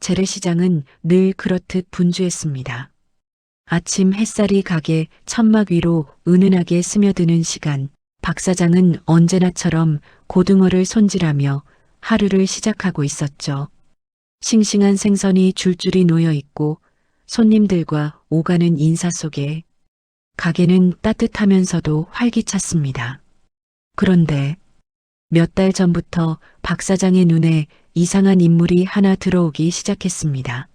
재래시장은 늘 그렇듯 분주했습니다. 아침 햇살이 가게 천막 위로 은은하게 스며드는 시간, 박 사장은 언제나처럼 고등어를 손질하며 하루를 시작하고 있었죠. 싱싱한 생선이 줄줄이 놓여 있고 손님들과 오가는 인사 속에 가게는 따뜻하면서도 활기찼습니다. 그런데 몇 달 전부터 박 사장의 눈에 이상한 인물이 하나 들어오기 시작했습니다.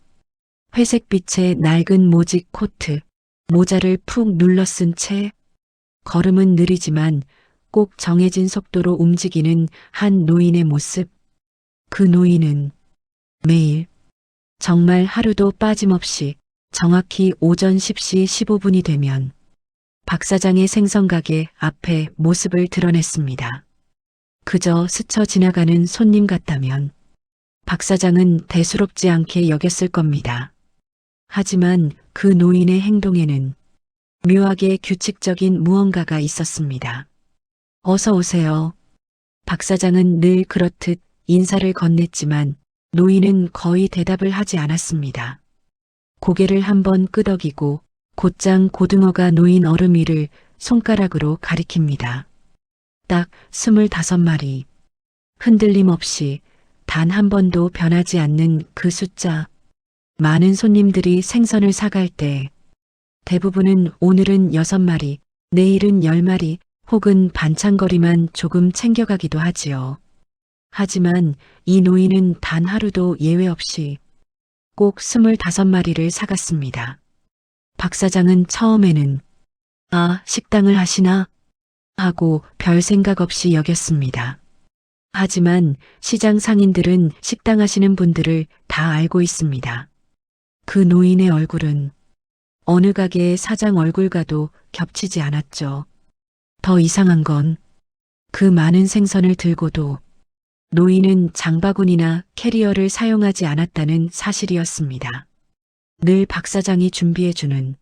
회색빛의 낡은 모직 코트, 모자를 푹 눌러 쓴 채 걸음은 느리지만 꼭 정해진 속도로 움직이는 한 노인의 모습. 그 노인은 매일 정말 하루도 빠짐없이 정확히 오전 10시 15분이 되면 박 사장의 생선가게 앞에 모습을 드러냈습니다. 그저 스쳐 지나가는 손님 같다면 박 사장은 대수롭지 않게 여겼을 겁니다. 하지만 그 노인의 행동에는 묘하게 규칙적인 무언가가 있었습니다. 어서 오세요. 박 사장은 늘 그렇듯 인사를 건넸지만 노인은 거의 대답을 하지 않았습니다. 고개를 한번 끄덕이고 곧장 고등어가 놓인 얼음 위를 손가락으로 가리킵니다. 딱 25마리. 흔들림 없이 단 한 번도 변하지 않는 그 숫자. 많은 손님들이 생선을 사갈 때 대부분은 오늘은 6마리, 내일은 10마리 혹은 반찬거리만 조금 챙겨가기도 하지요. 하지만 이 노인은 단 하루도 예외 없이 꼭 25마리를 사갔습니다. 박 사장은 처음에는 아, 식당을 하시나? 하고 별 생각 없이 여겼습니다. 하지만 시장 상인들은 식당 하시는 분들을 다 알고 있습니다. 그 노인의 얼굴은 어느 가게의 사장 얼굴과도 겹치지 않았죠. 더 이상한 건 그 많은 생선을 들고도 노인은 장바구니나 캐리어를 사용하지 않았다는 사실이었습니다. 늘 박 사장이 준비해주는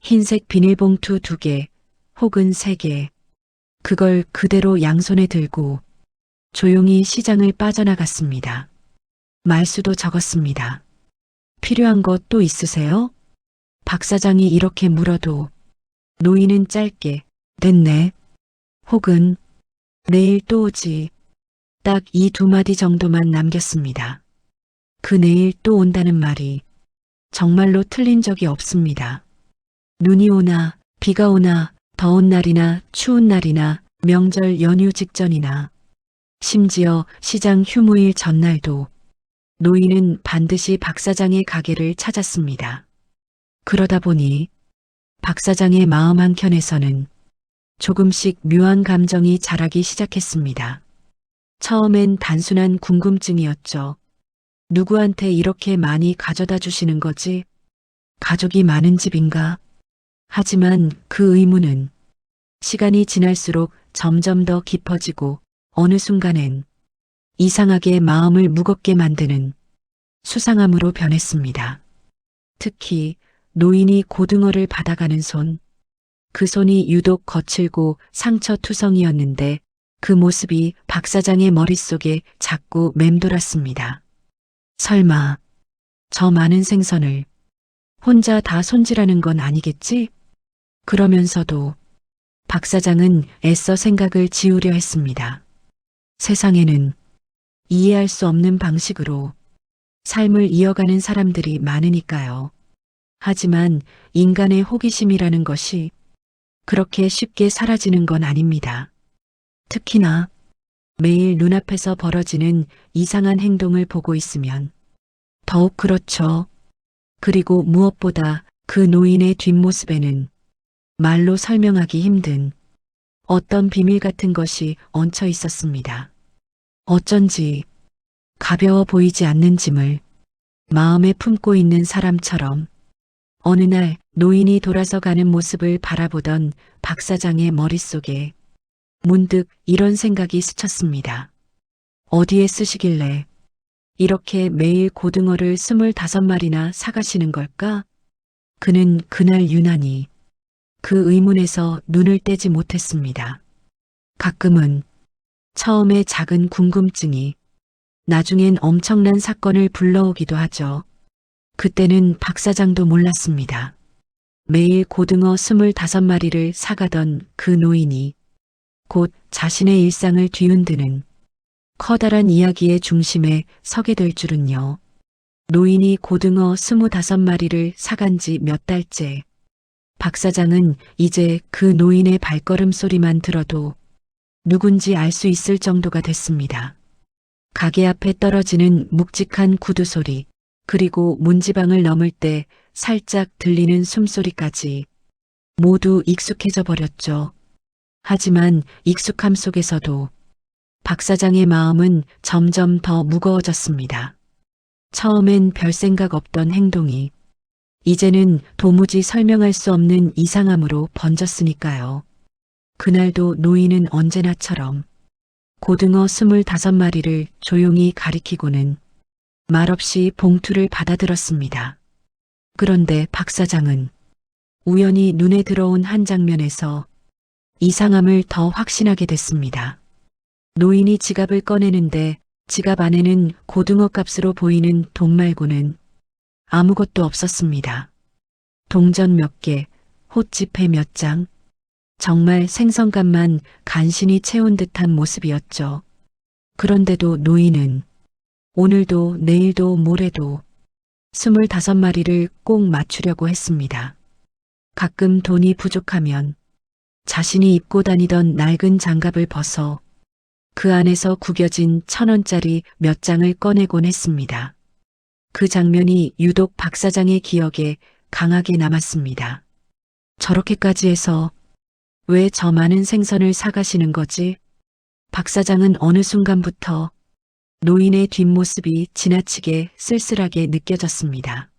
흰색 비닐봉투 2개 혹은 3개, 그걸 그대로 양손에 들고 조용히 시장을 빠져나갔습니다. 말수도 적었습니다. 필요한 것 또 있으세요? 박 사장이 이렇게 물어도 노인은 짧게 됐네 혹은 내일 또 오지, 딱 이 2마디 정도만 남겼습니다. 그 내일 또 온다는 말이 정말로 틀린 적이 없습니다. 눈이 오나 비가 오나 더운 날이나 추운 날이나 명절 연휴 직전이나 심지어 시장 휴무일 전날도 노인은 반드시 박 사장의 가게를 찾았습니다. 그러다 보니 박 사장의 마음 한켠에서는 조금씩 묘한 감정이 자라기 시작했습니다. 처음엔 단순한 궁금증이었죠. 누구한테 이렇게 많이 가져다 주시는 거지? 가족이 많은 집인가? 하지만 그 의문은 시간이 지날수록 점점 더 깊어지고 어느 순간엔 이상하게 마음을 무겁게 만드는 수상함으로 변했습니다. 특히 노인이 고등어를 받아가는 손, 그 손이 유독 거칠고 상처투성이었는데 그 모습이 박 사장의 머릿속에 자꾸 맴돌았습니다. 설마 저 많은 생선을 혼자 다 손질하는 건 아니겠지? 그러면서도 박 사장은 애써 생각을 지우려 했습니다. 세상에는 이해할 수 없는 방식으로 삶을 이어가는 사람들이 많으니까요. 하지만 인간의 호기심이라는 것이 그렇게 쉽게 사라지는 건 아닙니다. 특히나 매일 눈앞에서 벌어지는 이상한 행동을 보고 있으면 더욱 그렇죠. 그리고 무엇보다 그 노인의 뒷모습에는 말로 설명하기 힘든 어떤 비밀 같은 것이 얹혀 있었습니다. 어쩐지 가벼워 보이지 않는 짐을 마음에 품고 있는 사람처럼 어느 날 노인이 돌아서 가는 모습을 바라보던 박 사장의 머릿속에 문득 이런 생각이 스쳤습니다. 어디에 쓰시길래 이렇게 매일 고등어를 25마리나 사가시는 걸까? 그는 그날 유난히 그 의문에서 눈을 떼지 못했습니다. 가끔은 처음에 작은 궁금증이 나중엔 엄청난 사건을 불러오기도 하죠. 그때는 박 사장도 몰랐습니다. 매일 고등어 25마리를 사가던 그 노인이 곧 자신의 일상을 뒤흔드는 커다란 이야기의 중심에 서게 될 줄은요. 노인이 고등어 25마리를 사간 지 몇 달째. 박 사장은 이제 그 노인의 발걸음 소리만 들어도 누군지 알 수 있을 정도가 됐습니다. 가게 앞에 떨어지는 묵직한 구두 소리, 그리고 문지방을 넘을 때 살짝 들리는 숨소리까지 모두 익숙해져 버렸죠. 하지만 익숙함 속에서도 박 사장의 마음은 점점 더 무거워졌습니다. 처음엔 별 생각 없던 행동이 이제는 도무지 설명할 수 없는 이상함으로 번졌으니까요. 그날도 노인은 언제나처럼 고등어 25마리를 조용히 가리키고는 말없이 봉투를 받아들었습니다. 그런데 박 사장은 우연히 눈에 들어온 한 장면에서 이상함을 더 확신하게 됐습니다. 노인이 지갑을 꺼내는데 지갑 안에는 고등어 값으로 보이는 돈 말고는 아무것도 없었습니다. 동전 몇 개, 호지폐 몇 장, 정말 생선값만 간신히 채운 듯한 모습이었죠. 그런데도 노인은 오늘도 내일도 모레도 25마리를 꼭 맞추려고 했습니다. 가끔 돈이 부족하면 자신이 입고 다니던 낡은 장갑을 벗어 그 안에서 구겨진 1,000원짜리 몇 장을 꺼내곤 했습니다. 그 장면이 유독 박 사장의 기억에 강하게 남았습니다. 저렇게까지 해서 왜 저 많은 생선을 사가시는 거지? 박 사장은 어느 순간부터 노인의 뒷모습이 지나치게 쓸쓸하게 느껴졌습니다.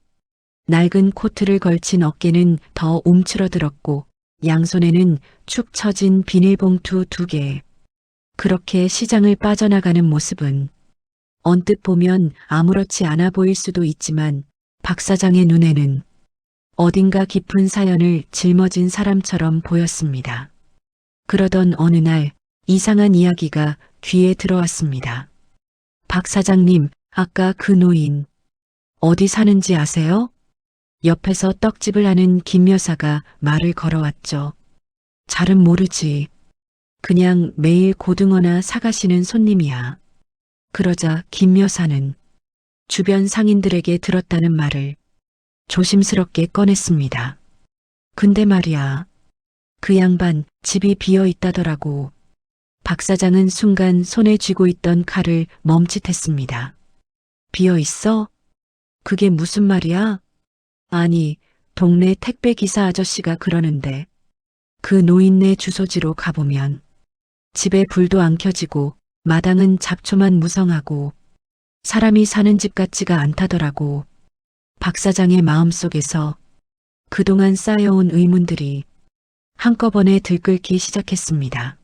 낡은 코트를 걸친 어깨는 더 움츠러들었고 양손에는 축 처진 비닐봉투 2개. 그렇게 시장을 빠져나가는 모습은 언뜻 보면 아무렇지 않아 보일 수도 있지만 박 사장의 눈에는 어딘가 깊은 사연을 짊어진 사람처럼 보였습니다. 그러던 어느 날 이상한 이야기가 귀에 들어왔습니다. 박 사장님, 아까 그 노인 어디 사는지 아세요? 옆에서 떡집을 하는 김 여사가 말을 걸어왔죠. 잘은 모르지. 그냥 매일 고등어나 사가시는 손님이야. 그러자 김 여사는 주변 상인들에게 들었다는 말을 조심스럽게 꺼냈습니다. 근데 말이야, 그 양반 집이 비어 있다더라고. 박 사장은 순간 손에 쥐고 있던 칼을 멈칫했습니다. 비어 있어? 그게 무슨 말이야? 아니, 동네 택배 기사 아저씨가 그러는데 그 노인네 주소지로 가보면 집에 불도 안 켜지고 마당은 잡초만 무성하고 사람이 사는 집 같지가 않다더라고. 박 사장의 마음속에서 그동안 쌓여온 의문들이 한꺼번에 들끓기 시작했습니다.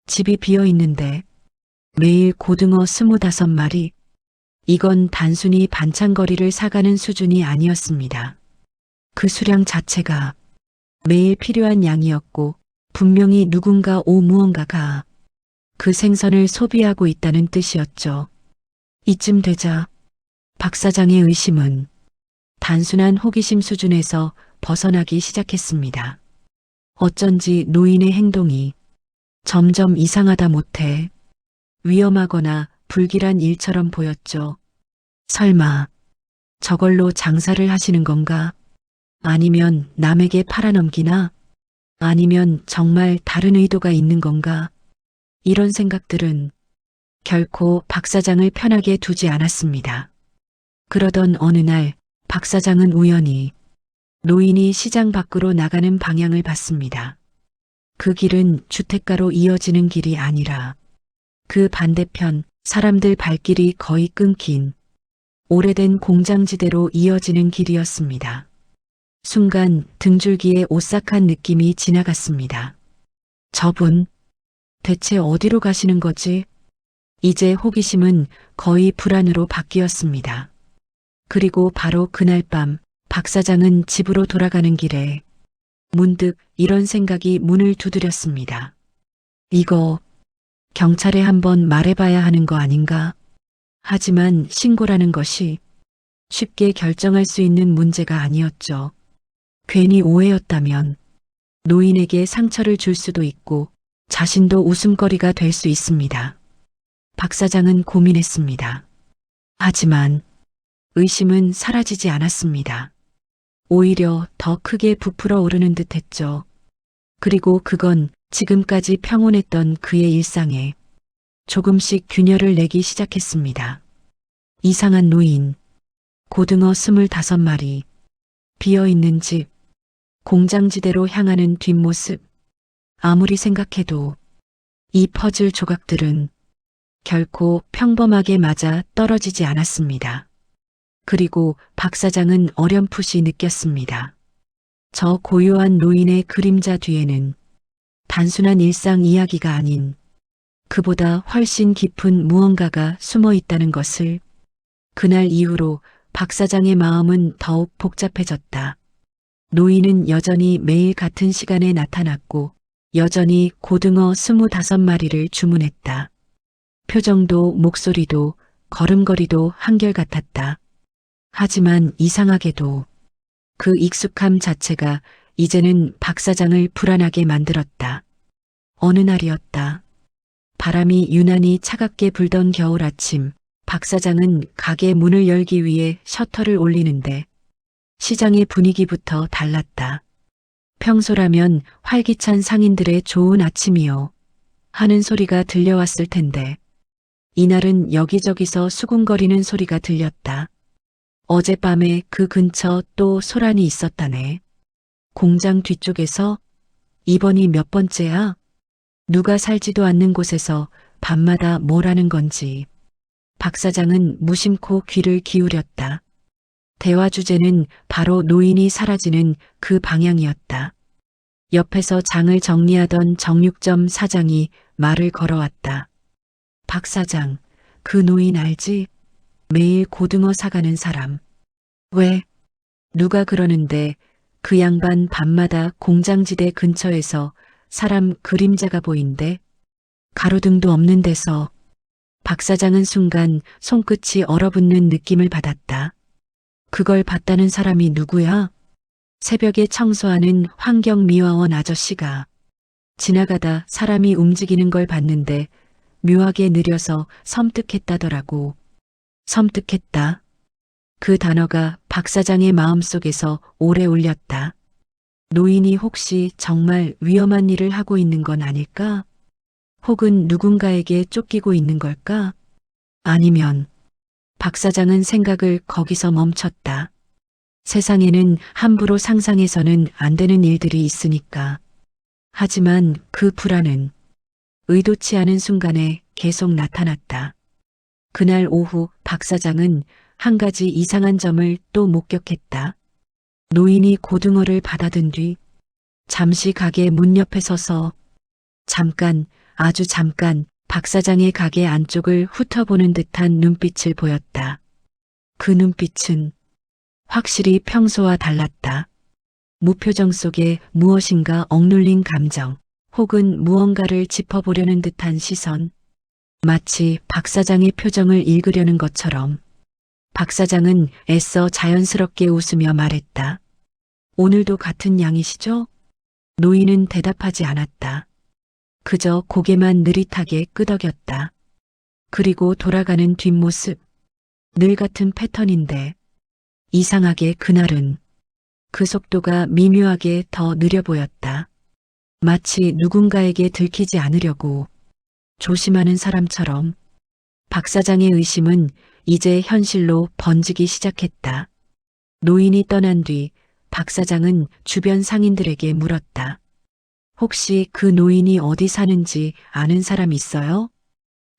집이 비어 있는데 매일 고등어 25마리, 이건 단순히 반찬거리를 사가는 수준이 아니었습니다. 그 수량 자체가 매일 필요한 양이었고 분명히 누군가 무언가가 그 생선을 소비하고 있다는 뜻이었죠. 이쯤 되자 박 사장의 의심은 단순한 호기심 수준에서 벗어나기 시작했습니다. 어쩐지 노인의 행동이 점점 이상하다 못해 위험하거나 불길한 일처럼 보였죠. 설마 저걸로 장사를 하시는 건가? 아니면 남에게 팔아넘기나? 아니면 정말 다른 의도가 있는 건가? 이런 생각들은 결코 박 사장을 편하게 두지 않았습니다. 그러던 어느 날 박 사장은 우연히 노인이 시장 밖으로 나가는 방향을 봤습니다. 그 길은 주택가로 이어지는 길이 아니라 그 반대편 사람들 발길이 거의 끊긴 오래된 공장지대로 이어지는 길이었습니다. 순간 등줄기에 오싹한 느낌이 지나갔습니다. 저분, 대체 어디로 가시는 거지? 이제 호기심은 거의 불안으로 바뀌었습니다. 그리고 바로 그날 밤 박 사장은 집으로 돌아가는 길에 문득 이런 생각이 문을 두드렸습니다. 이거 경찰에 한번 말해봐야 하는 거 아닌가? 하지만 신고라는 것이 쉽게 결정할 수 있는 문제가 아니었죠. 괜히 오해였다면 노인에게 상처를 줄 수도 있고 자신도 웃음거리가 될 수 있습니다. 박 사장은 고민했습니다. 하지만 의심은 사라지지 않았습니다. 오히려 더 크게 부풀어 오르는 듯 했죠. 그리고 그건 지금까지 평온했던 그의 일상에 조금씩 균열을 내기 시작했습니다. 이상한 노인, 고등어 25마리, 비어있는 집, 공장지대로 향하는 뒷모습. 아무리 생각해도 이 퍼즐 조각들은 결코 평범하게 맞아 떨어지지 않았습니다. 그리고 박 사장은 어렴풋이 느꼈습니다. 저 고요한 노인의 그림자 뒤에는 단순한 일상 이야기가 아닌 그보다 훨씬 깊은 무언가가 숨어 있다는 것을. 그날 이후로 박 사장의 마음은 더욱 복잡해졌다. 노인은 여전히 매일 같은 시간에 나타났고 여전히 고등어 25마리를 주문했다. 표정도 목소리도 걸음걸이도 한결같았다. 하지만 이상하게도 그 익숙함 자체가 이제는 박 사장을 불안하게 만들었다. 어느 날이었다. 바람이 유난히 차갑게 불던 겨울 아침, 박 사장은 가게 문을 열기 위해 셔터를 올리는데 시장의 분위기부터 달랐다. 평소라면 활기찬 상인들의 좋은 아침이요 하는 소리가 들려왔을 텐데 이날은 여기저기서 수군거리는 소리가 들렸다. 어젯밤에 그 근처 또 소란이 있었다네. 공장 뒤쪽에서 이번이 몇 번째야? 누가 살지도 않는 곳에서 밤마다 뭘 하는 건지. 박 사장은 무심코 귀를 기울였다. 대화 주제는 바로 노인이 사라지는 그 방향이었다. 옆에서 장을 정리하던 정육점 사장이 말을 걸어왔다. 박 사장, 그 노인 알지? 매일 고등어 사가는 사람. 왜? 누가 그러는데 그 양반 밤마다 공장지대 근처에서 사람 그림자가 보인대? 가로등도 없는 데서. 박 사장은 순간 손끝이 얼어붙는 느낌을 받았다. 그걸 봤다는 사람이 누구야? 새벽에 청소하는 환경미화원 아저씨가. 지나가다 사람이 움직이는 걸 봤는데 묘하게 느려서 섬뜩했다더라고. 섬뜩했다. 그 단어가 박 사장의 마음속에서 오래 울렸다. 노인이 혹시 정말 위험한 일을 하고 있는 건 아닐까? 혹은 누군가에게 쫓기고 있는 걸까? 아니면 박 사장은 생각을 거기서 멈췄다. 세상에는 함부로 상상해서는 안 되는 일들이 있으니까. 하지만 그 불안은 의도치 않은 순간에 계속 나타났다. 그날 오후 박 사장은 한 가지 이상한 점을 또 목격했다. 노인이 고등어를 받아든 뒤 잠시 가게 문 옆에 서서 잠깐, 아주 잠깐 박 사장의 가게 안쪽을 훑어보는 듯한 눈빛을 보였다. 그 눈빛은 확실히 평소와 달랐다. 무표정 속에 무엇인가 억눌린 감정, 혹은 무언가를 짚어보려는 듯한 시선. 마치 박 사장의 표정을 읽으려는 것처럼. 박 사장은 애써 자연스럽게 웃으며 말했다. 오늘도 같은 양이시죠? 노인은 대답하지 않았다. 그저 고개만 느릿하게 끄덕였다. 그리고 돌아가는 뒷모습. 늘 같은 패턴인데 이상하게 그날은 그 속도가 미묘하게 더 느려 보였다. 마치 누군가에게 들키지 않으려고 조심하는 사람처럼. 박 사장의 의심은 이제 현실로 번지기 시작했다. 노인이 떠난 뒤 박 사장은 주변 상인들에게 물었다. 혹시 그 노인이 어디 사는지 아는 사람 있어요?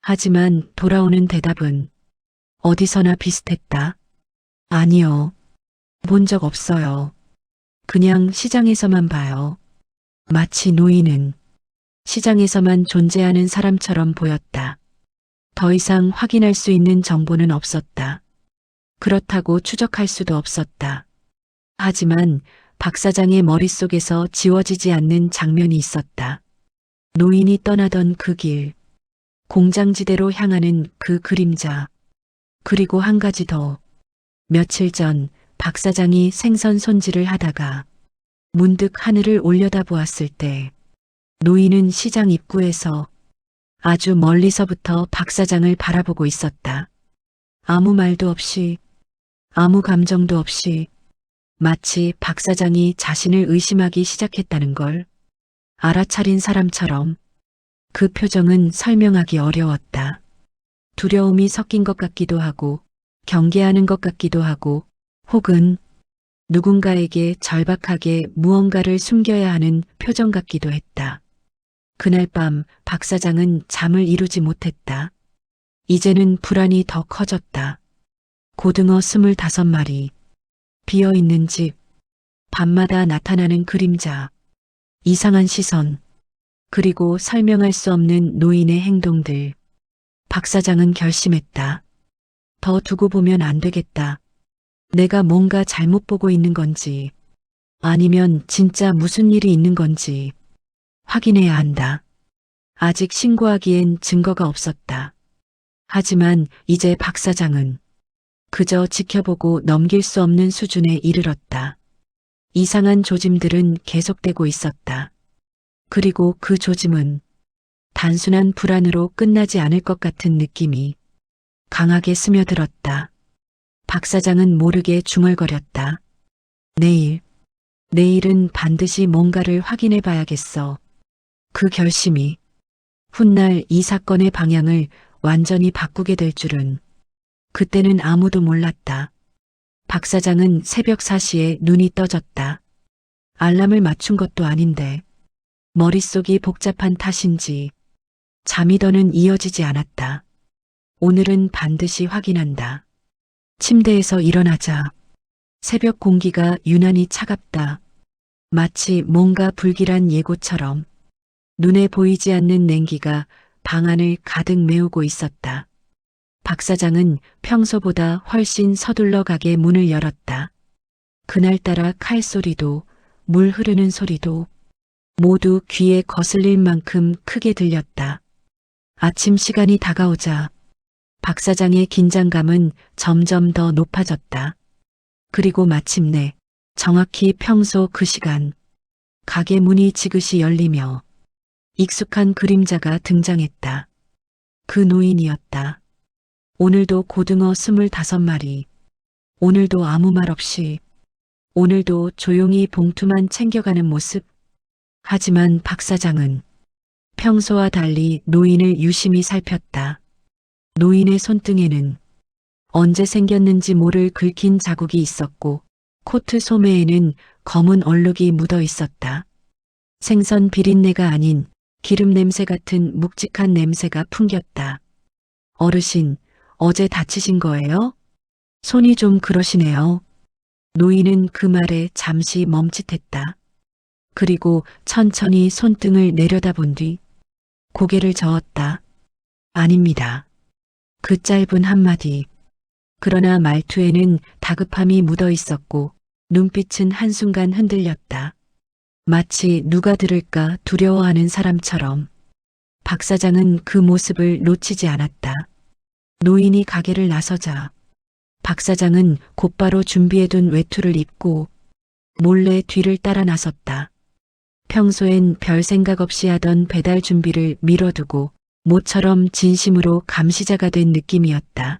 하지만 돌아오는 대답은 어디서나 비슷했다. 아니요. 본 적 없어요. 그냥 시장에서만 봐요. 마치 노인은 시장에서만 존재하는 사람처럼 보였다. 더 이상 확인할 수 있는 정보는 없었다. 그렇다고 추적할 수도 없었다. 하지만 박 사장의 머릿속에서 지워지지 않는 장면이 있었다. 노인이 떠나던 그 길, 공장지대로 향하는 그 그림자, 그리고 한 가지 더. 며칠 전 박 사장이 생선 손질을 하다가 문득 하늘을 올려다보았을 때 노인은 시장 입구에서 아주 멀리서부터 박 사장을 바라보고 있었다. 아무 말도 없이, 아무 감정도 없이, 마치 박 사장이 자신을 의심하기 시작했다는 걸 알아차린 사람처럼. 그 표정은 설명하기 어려웠다. 두려움이 섞인 것 같기도 하고, 경계하는 것 같기도 하고, 혹은 누군가에게 절박하게 무언가를 숨겨야 하는 표정 같기도 했다. 그날 밤 박 사장은 잠을 이루지 못했다. 이제는 불안이 더 커졌다. 고등어 25마리, 비어있는 집, 밤마다 나타나는 그림자, 이상한 시선, 그리고 설명할 수 없는 노인의 행동들. 박 사장은 결심했다. 더 두고 보면 안 되겠다. 내가 뭔가 잘못 보고 있는 건지, 아니면 진짜 무슨 일이 있는 건지 확인해야 한다. 아직 신고하기엔 증거가 없었다. 하지만 이제 박 사장은 그저 지켜보고 넘길 수 없는 수준에 이르렀다. 이상한 조짐들은 계속되고 있었다. 그리고 그 조짐은 단순한 불안으로 끝나지 않을 것 같은 느낌이 강하게 스며들었다. 박 사장은 모르게 중얼거렸다. 내일은 반드시 뭔가를 확인해 봐야겠어. 그 결심이 훗날 이 사건의 방향을 완전히 바꾸게 될 줄은 그때는 아무도 몰랐다. 박 사장은 새벽 4시에 눈이 떠졌다. 알람을 맞춘 것도 아닌데 머릿속이 복잡한 탓인지 잠이 더는 이어지지 않았다. 오늘은 반드시 확인한다. 침대에서 일어나자 새벽 공기가 유난히 차갑다. 마치 뭔가 불길한 예고처럼 눈에 보이지 않는 냉기가 방 안을 가득 메우고 있었다. 박 사장은 평소보다 훨씬 서둘러 가게 문을 열었다. 그날따라 칼소리도 물 흐르는 소리도 모두 귀에 거슬릴 만큼 크게 들렸다. 아침 시간이 다가오자 박 사장의 긴장감은 점점 더 높아졌다. 그리고 마침내 정확히 평소 그 시간 가게 문이 지그시 열리며 익숙한 그림자가 등장했다. 그 노인이었다. 오늘도 고등어 25마리, 오늘도 아무 말 없이, 오늘도 조용히 봉투만 챙겨가는 모습. 하지만 박 사장은 평소와 달리 노인을 유심히 살폈다. 노인의 손등에는 언제 생겼는지 모를 긁힌 자국이 있었고 코트 소매에는 검은 얼룩이 묻어 있었다. 생선 비린내가 아닌 기름 냄새 같은 묵직한 냄새가 풍겼다. 어르신, 어제 다치신 거예요? 손이 좀 그러시네요. 노인은 그 말에 잠시 멈칫했다. 그리고 천천히 손등을 내려다본 뒤 고개를 저었다. 아닙니다. 그 짧은 한마디. 그러나 말투에는 다급함이 묻어 있었고 눈빛은 한순간 흔들렸다. 마치 누가 들을까 두려워하는 사람처럼. 박 사장은 그 모습을 놓치지 않았다. 노인이 가게를 나서자 박 사장은 곧바로 준비해둔 외투를 입고 몰래 뒤를 따라 나섰다. 평소엔 별 생각 없이 하던 배달 준비를 미뤄두고 모처럼 진심으로 감시자가 된 느낌이었다.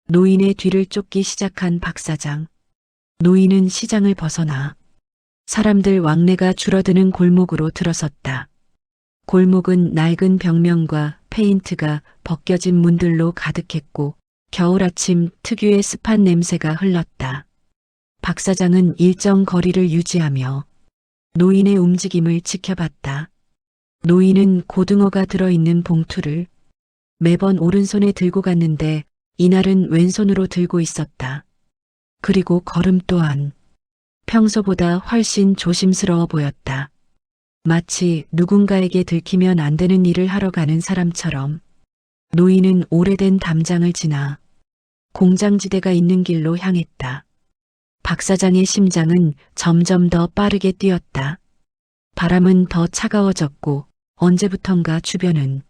노인의 뒤를 쫓기 시작한 박 사장. 노인은 시장을 벗어나 사람들 왕래가 줄어드는 골목으로 들어섰다. 골목은 낡은 벽면과 페인트가 벗겨진 문들로 가득했고 겨울 아침 특유의 습한 냄새가 흘렀다. 박 사장은 일정 거리를 유지하며 노인의 움직임을 지켜봤다. 노인은 고등어가 들어있는 봉투를 매번 오른손에 들고 갔는데 이날은 왼손으로 들고 있었다. 그리고 걸음 또한 평소보다 훨씬 조심스러워 보였다. 마치 누군가에게 들키면 안 되는 일을 하러 가는 사람처럼. 노인은 오래된 담장을 지나 공장지대가 있는 길로 향했다. 박 사장의 심장은 점점 더 빠르게 뛰었다. 바람은 더 차가워졌고 언제부턴가 주변은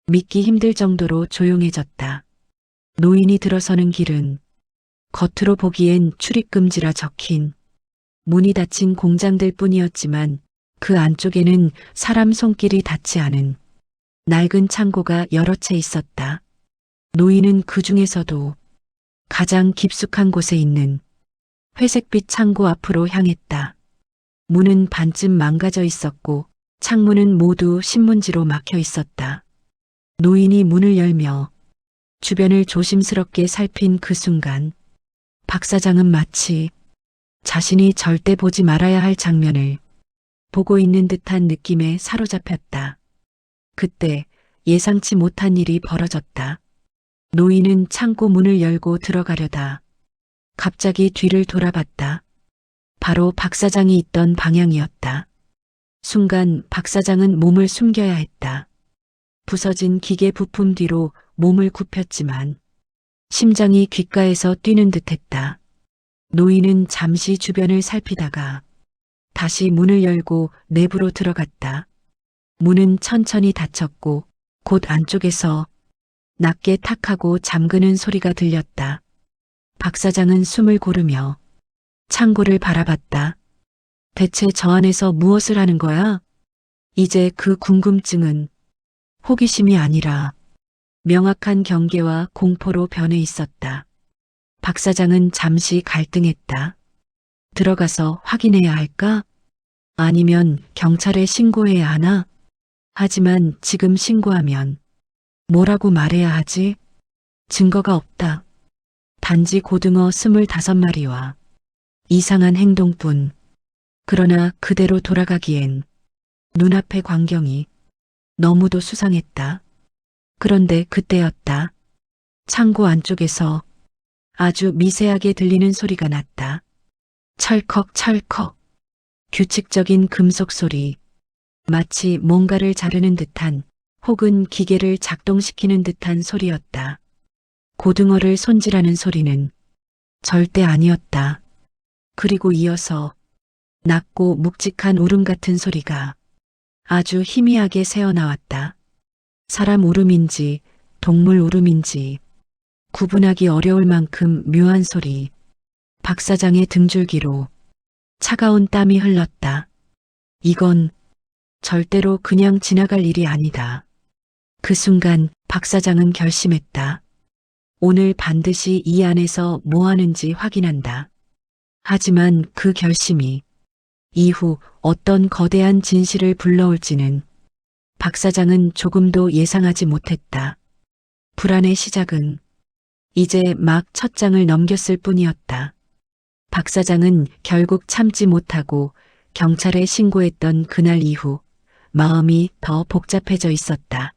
믿기 힘들 정도로 조용해졌다. 노인이 들어서는 길은 겉으로 보기엔 출입금지라 적힌 문이 닫힌 공장들 뿐이었지만 그 안쪽에는 사람 손길이 닿지 않은 낡은 창고가 여러 채 있었다. 노인은 그 중에서도 가장 깊숙한 곳에 있는 회색빛 창고 앞으로 향했다. 문은 반쯤 망가져 있었고 창문은 모두 신문지로 막혀 있었다. 노인이 문을 열며 주변을 조심스럽게 살핀 그 순간 박 사장은 마치 자신이 절대 보지 말아야 할 장면을 보고 있는 듯한 느낌에 사로잡혔다. 그때 예상치 못한 일이 벌어졌다. 노인은 창고 문을 열고 들어가려다 갑자기 뒤를 돌아봤다. 바로 박 사장이 있던 방향이었다. 순간 박 사장은 몸을 숨겨야 했다. 부서진 기계 부품 뒤로 몸을 굽혔지만 심장이 귓가에서 뛰는 듯했다. 노인은 잠시 주변을 살피다가 다시 문을 열고 내부로 들어갔다. 문은 천천히 닫혔고 곧 안쪽에서 낮게 탁하고 잠그는 소리가 들렸다. 박 사장은 숨을 고르며 창고를 바라봤다. 대체 저 안에서 무엇을 하는 거야? 이제 그 궁금증은 호기심이 아니라 명확한 경계와 공포로 변해 있었다. 박 사장은 잠시 갈등했다. 들어가서 확인해야 할까? 아니면 경찰에 신고해야 하나? 하지만 지금 신고하면 뭐라고 말해야 하지? 증거가 없다. 단지 고등어 25마리와 이상한 행동뿐. 그러나 그대로 돌아가기엔 눈앞의 광경이 너무도 수상했다. 그런데 그때였다. 창고 안쪽에서 아주 미세하게 들리는 소리가 났다. 철컥철컥. 규칙적인 금속 소리. 마치 뭔가를 자르는 듯한 혹은 기계를 작동시키는 듯한 소리였다. 고등어를 손질하는 소리는 절대 아니었다. 그리고 이어서 낮고 묵직한 울음 같은 소리가 아주 희미하게 새어나왔다. 사람 울음인지 동물 울음인지 구분하기 어려울 만큼 묘한 소리. 박 사장의 등줄기로 차가운 땀이 흘렀다. 이건 절대로 그냥 지나갈 일이 아니다. 그 순간 박 사장은 결심했다. 오늘 반드시 이 안에서 뭐 하는지 확인한다. 하지만 그 결심이 이후 어떤 거대한 진실을 불러올지는 박 사장은 조금도 예상하지 못했다. 불안의 시작은 이제 막 첫 장을 넘겼을 뿐이었다. 박 사장은 결국 참지 못하고 경찰에 신고했던 그날 이후 마음이 더 복잡해져 있었다.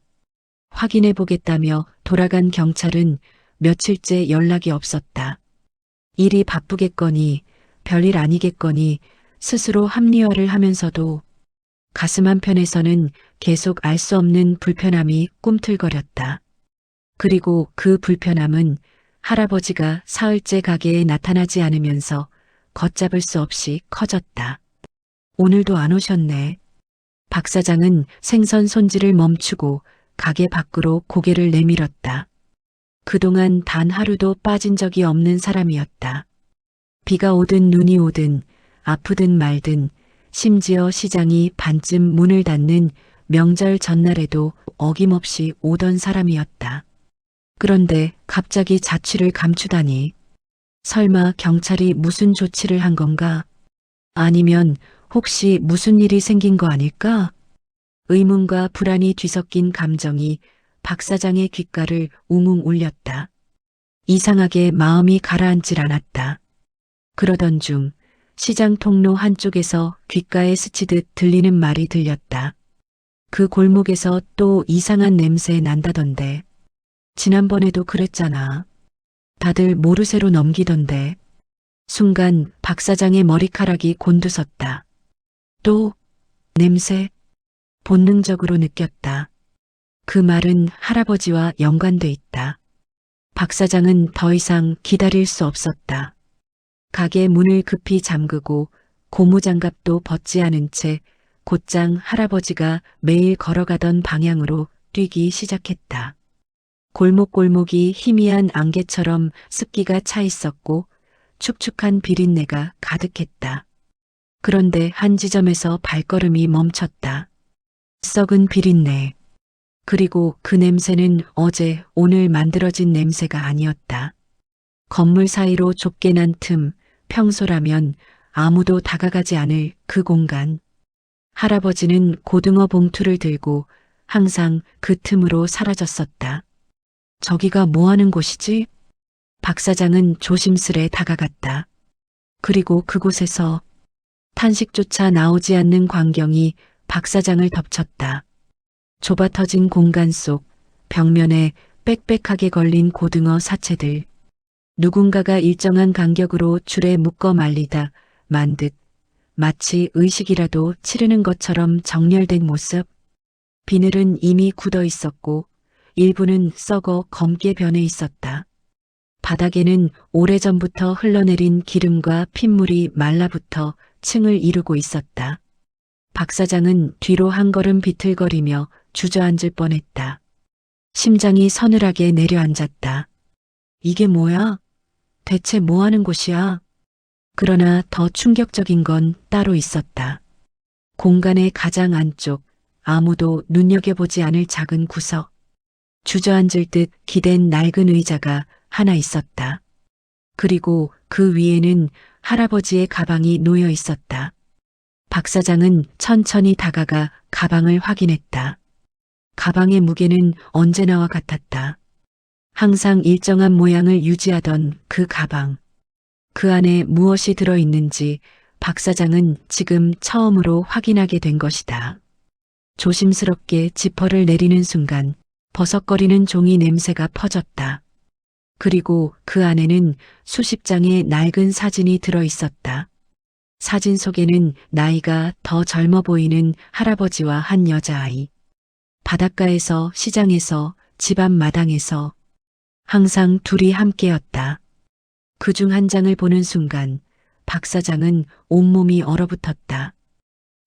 확인해 보겠다며 돌아간 경찰은 며칠째 연락이 없었다. 일이 바쁘겠거니 별일 아니겠거니 스스로 합리화를 하면서도 가슴 한편에서는 계속 알 수 없는 불편함이 꿈틀거렸다. 그리고 그 불편함은 할아버지가 사흘째 가게에 나타나지 않으면서 걷잡을 수 없이 커졌다. 오늘도 안 오셨네. 박 사장은 생선 손질을 멈추고 가게 밖으로 고개를 내밀었다. 그동안 단 하루도 빠진 적이 없는 사람이었다. 비가 오든 눈이 오든 아프든 말든 심지어 시장이 반쯤 문을 닫는 명절 전날에도 어김없이 오던 사람이었다. 그런데 갑자기 자취를 감추다니. 설마 경찰이 무슨 조치를 한 건가? 아니면 혹시 무슨 일이 생긴 거 아닐까? 의문과 불안이 뒤섞인 감정이 박 사장의 귓가를 웅웅 울렸다. 이상하게 마음이 가라앉질 않았다. 그러던 중 시장 통로 한쪽에서 귓가에 스치듯 들리는 말이 들렸다. 그 골목에서 또 이상한 냄새 난다던데. 지난번에도 그랬잖아. 다들 모르쇠로 넘기던데. 순간 박 사장의 머리카락이 곤두섰다. 또 냄새? 본능적으로 느꼈다. 그 말은 할아버지와 연관돼 있다. 박 사장은 더 이상 기다릴 수 없었다. 가게 문을 급히 잠그고 고무장갑도 벗지 않은 채 곧장 할아버지가 매일 걸어가던 방향으로 뛰기 시작했다. 골목골목이 희미한 안개처럼 습기가 차 있었고 축축한 비린내가 가득했다. 그런데 한 지점에서 발걸음이 멈췄다. 썩은 비린내. 그리고 그 냄새는 어제 오늘 만들어진 냄새가 아니었다. 건물 사이로 좁게 난 틈, 평소라면 아무도 다가가지 않을 그 공간. 할아버지는 고등어 봉투를 들고 항상 그 틈으로 사라졌었다. 저기가 뭐 하는 곳이지? 박 사장은 조심스레 다가갔다. 그리고 그곳에서 탄식조차 나오지 않는 광경이 박 사장을 덮쳤다. 좁아터진 공간 속 벽면에 빽빽하게 걸린 고등어 사체들. 누군가가 일정한 간격으로 줄에 묶어 말리다 만 듯 마치 의식이라도 치르는 것처럼 정렬된 모습. 비늘은 이미 굳어 있었고 일부는 썩어 검게 변해 있었다. 바닥에는 오래전부터 흘러내린 기름과 핏물이 말라붙어 층을 이루고 있었다. 박 사장은 뒤로 한 걸음 비틀거리며 주저앉을 뻔했다. 심장이 서늘하게 내려앉았다. 이게 뭐야? 대체 뭐 하는 곳이야? 그러나 더 충격적인 건 따로 있었다. 공간의 가장 안쪽, 아무도 눈여겨보지 않을 작은 구석. 주저앉을 듯 기댄 낡은 의자가 하나 있었다. 그리고 그 위에는 할아버지의 가방이 놓여 있었다. 박 사장은 천천히 다가가 가방을 확인했다. 가방의 무게는 언제나와 같았다. 항상 일정한 모양을 유지하던 그 가방. 그 안에 무엇이 들어있는지 박 사장은 지금 처음으로 확인하게 된 것이다. 조심스럽게 지퍼를 내리는 순간 버석거리는 종이 냄새가 퍼졌다. 그리고 그 안에는 수십 장의 낡은 사진이 들어 있었다. 사진 속에는 나이가 더 젊어 보이는 할아버지와 한 여자아이. 바닷가에서, 시장에서, 집앞 마당에서 항상 둘이 함께였다. 그중 한 장을 보는 순간 박 사장은 온몸이 얼어붙었다.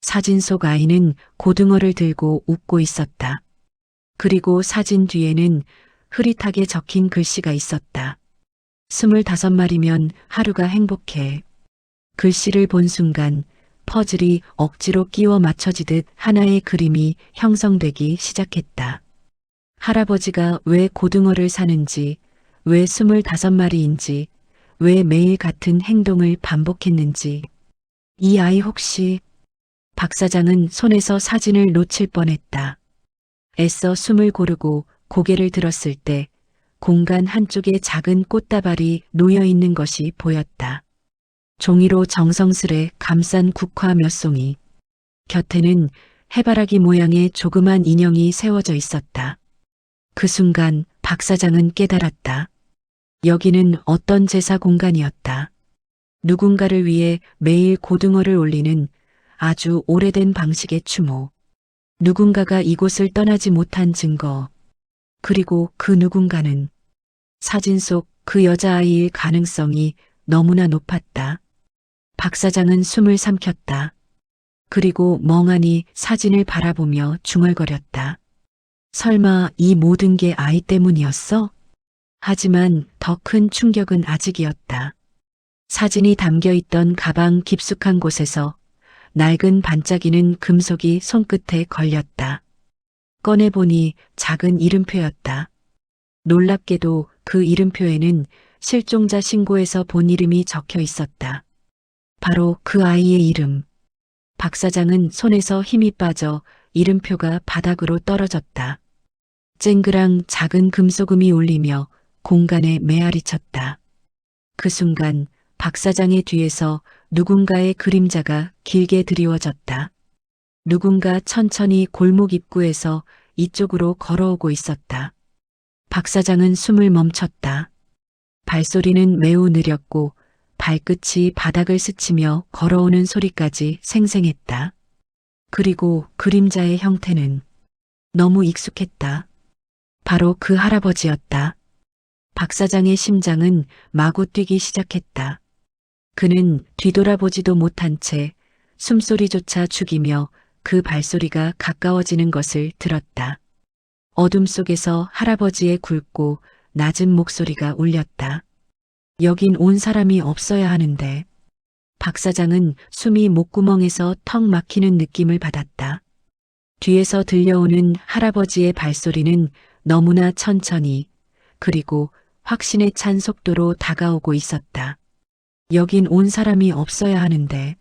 사진 속 아이는 고등어를 들고 웃고 있었다. 그리고 사진 뒤에는 흐릿하게 적힌 글씨가 있었다. 25마리면 하루가 행복해. 글씨를 본 순간 퍼즐이 억지로 끼워 맞춰지듯 하나의 그림이 형성되기 시작했다. 할아버지가 왜 고등어를 사는지, 왜 25마리인지, 왜 매일 같은 행동을 반복했는지. 이 아이 혹시... 박 사장은 손에서 사진을 놓칠 뻔했다. 애써 숨을 고르고 고개를 들었을 때 공간 한쪽에 작은 꽃다발이 놓여 있는 것이 보였다. 종이로 정성스레 감싼 국화 몇 송이. 곁에는 해바라기 모양의 조그만 인형이 세워져 있었다. 그 순간 박 사장은 깨달았다. 여기는 어떤 제사 공간이었다. 누군가를 위해 매일 고등어를 올리는 아주 오래된 방식의 추모. 누군가가 이곳을 떠나지 못한 증거. 그리고 그 누군가는 사진 속 그 여자아이일 가능성이 너무나 높았다. 박 사장은 숨을 삼켰다. 그리고 멍하니 사진을 바라보며 중얼거렸다. 설마 이 모든 게 아이 때문이었어? 하지만 더 큰 충격은 아직이었다. 사진이 담겨 있던 가방 깊숙한 곳에서 낡은 반짝이는 금속이 손끝에 걸렸다. 꺼내보니 작은 이름표였다. 놀랍게도 그 이름표에는 실종자 신고에서 본 이름이 적혀 있었다. 바로 그 아이의 이름. 박 사장은 손에서 힘이 빠져 이름표가 바닥으로 떨어졌다. 쨍그랑 작은 금소금이 울리며 공간에 메아리쳤다. 그 순간 박 사장의 뒤에서 누군가의 그림자가 길게 드리워졌다. 누군가 천천히 골목 입구에서 이쪽으로 걸어오고 있었다. 박 사장은 숨을 멈췄다. 발소리는 매우 느렸고 발끝이 바닥을 스치며 걸어오는 소리까지 생생했다. 그리고 그림자의 형태는 너무 익숙했다. 바로 그 할아버지였다. 박 사장의 심장은 마구 뛰기 시작했다. 그는 뒤돌아보지도 못한 채 숨소리조차 죽이며 그 발소리가 가까워지는 것을 들었다. 어둠 속에서 할아버지의 굵고 낮은 목소리가 울렸다. 여긴 온 사람이 없어야 하는데. 박 사장은 숨이 목구멍에서 턱 막히는 느낌을 받았다. 뒤에서 들려오는 할아버지의 발소리는 너무나 천천히 그리고 확신에 찬 속도로 다가오고 있었다. 여긴 온 사람이 없어야 하는데.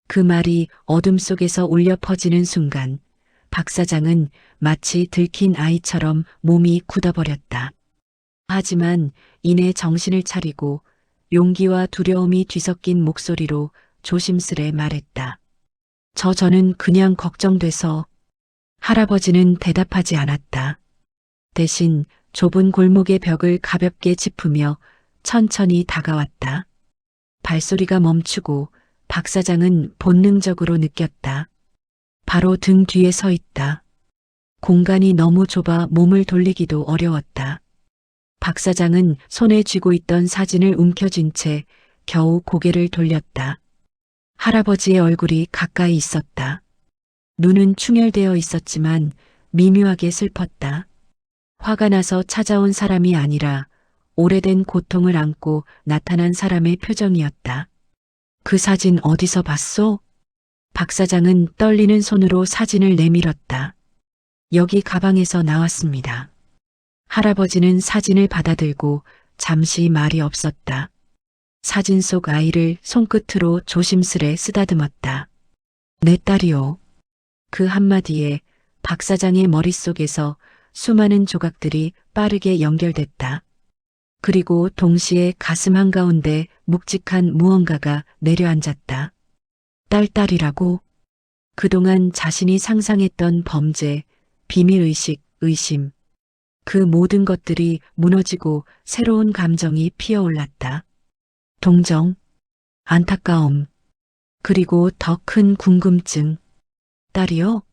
그 말이 어둠 속에서 울려 퍼지는 순간 박 사장은 마치 들킨 아이처럼 몸이 굳어버렸다. 하지만 이내 정신을 차리고 용기와 두려움이 뒤섞인 목소리로 조심스레 말했다. 저는 그냥 걱정돼서. 할아버지는 대답하지 않았다. 대신 좁은 골목의 벽을 가볍게 짚으며 천천히 다가왔다. 발소리가 멈추고 박 사장은 본능적으로 느꼈다. 바로 등 뒤에 서 있다. 공간이 너무 좁아 몸을 돌리기도 어려웠다. 박 사장은 손에 쥐고 있던 사진을 움켜쥔 채 겨우 고개를 돌렸다. 할아버지의 얼굴이 가까이 있었다. 눈은 충혈되어 있었지만 미묘하게 슬펐다. 화가 나서 찾아온 사람이 아니라 오래된 고통을 안고 나타난 사람의 표정이었다. 그 사진 어디서 봤소? 박 사장은 떨리는 손으로 사진을 내밀었다. 여기 가방에서 나왔습니다. 할아버지는 사진을 받아들고 잠시 말이 없었다. 사진 속 아이를 손끝으로 조심스레 쓰다듬었다. 내 딸이요. 그 한마디에 박 사장의 머릿속에서 수많은 조각들이 빠르게 연결됐다. 그리고 동시에 가슴 한가운데 묵직한 무언가가 내려앉았다. 딸이라고? 그동안 자신이 상상했던 범죄, 비밀의식, 의심. 그 모든 것들이 무너지고 새로운 감정이 피어올랐다. 동정, 안타까움, 그리고 더 큰 궁금증. 딸이요?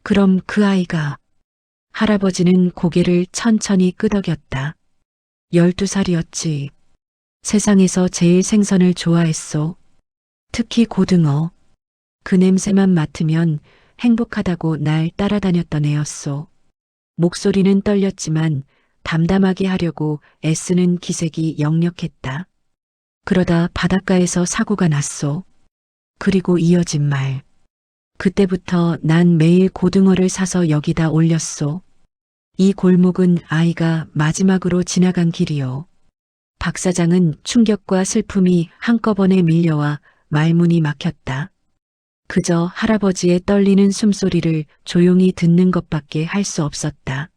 그럼 그 아이가. 할아버지는 고개를 천천히 끄덕였다. 12살이었지. 세상에서 제일 생선을 좋아했소. 특히 고등어. 그 냄새만 맡으면 행복하다고 날 따라다녔던 애였소. 목소리는 떨렸지만 담담하게 하려고 애쓰는 기색이 역력했다. 그러다 바닷가에서 사고가 났소. 그리고 이어진 말. 그때부터 난 매일 고등어를 사서 여기다 올렸소. 이 골목은 아이가 마지막으로 지나간 길이요. 박 사장은 충격과 슬픔이 한꺼번에 밀려와 말문이 막혔다. 그저 할아버지의 떨리는 숨소리를 조용히 듣는 것밖에 할 수 없었다.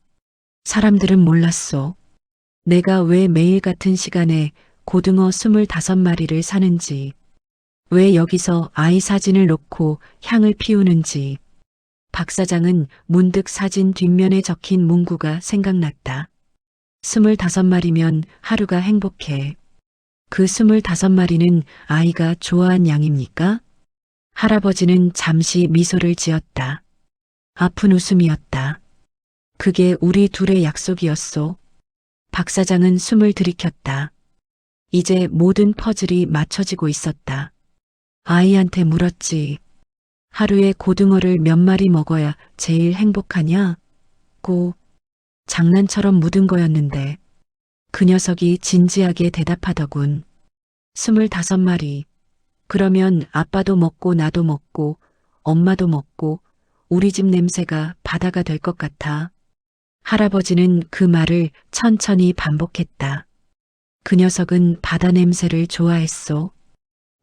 사람들은 몰랐소. 내가 왜 매일 같은 시간에 고등어 25마리를 사는지. 왜 여기서 아이 사진을 놓고 향을 피우는지. 박 사장은 문득 사진 뒷면에 적힌 문구가 생각났다. 25마리면 하루가 행복해. 그 25마리는 아이가 좋아한 양입니까? 할아버지는 잠시 미소를 지었다. 아픈 웃음이었다. 그게 우리 둘의 약속이었소. 박 사장은 숨을 들이켰다. 이제 모든 퍼즐이 맞춰지고 있었다. 아이한테 물었지. 하루에 고등어를 몇 마리 먹어야 제일 행복하냐? 장난처럼 묻은 거였는데 그 녀석이 진지하게 대답하더군. 25마리. 그러면 아빠도 먹고 나도 먹고 엄마도 먹고 우리 집 냄새가 바다가 될 것 같아. 할아버지는 그 말을 천천히 반복했다. 그 녀석은 바다 냄새를 좋아했소.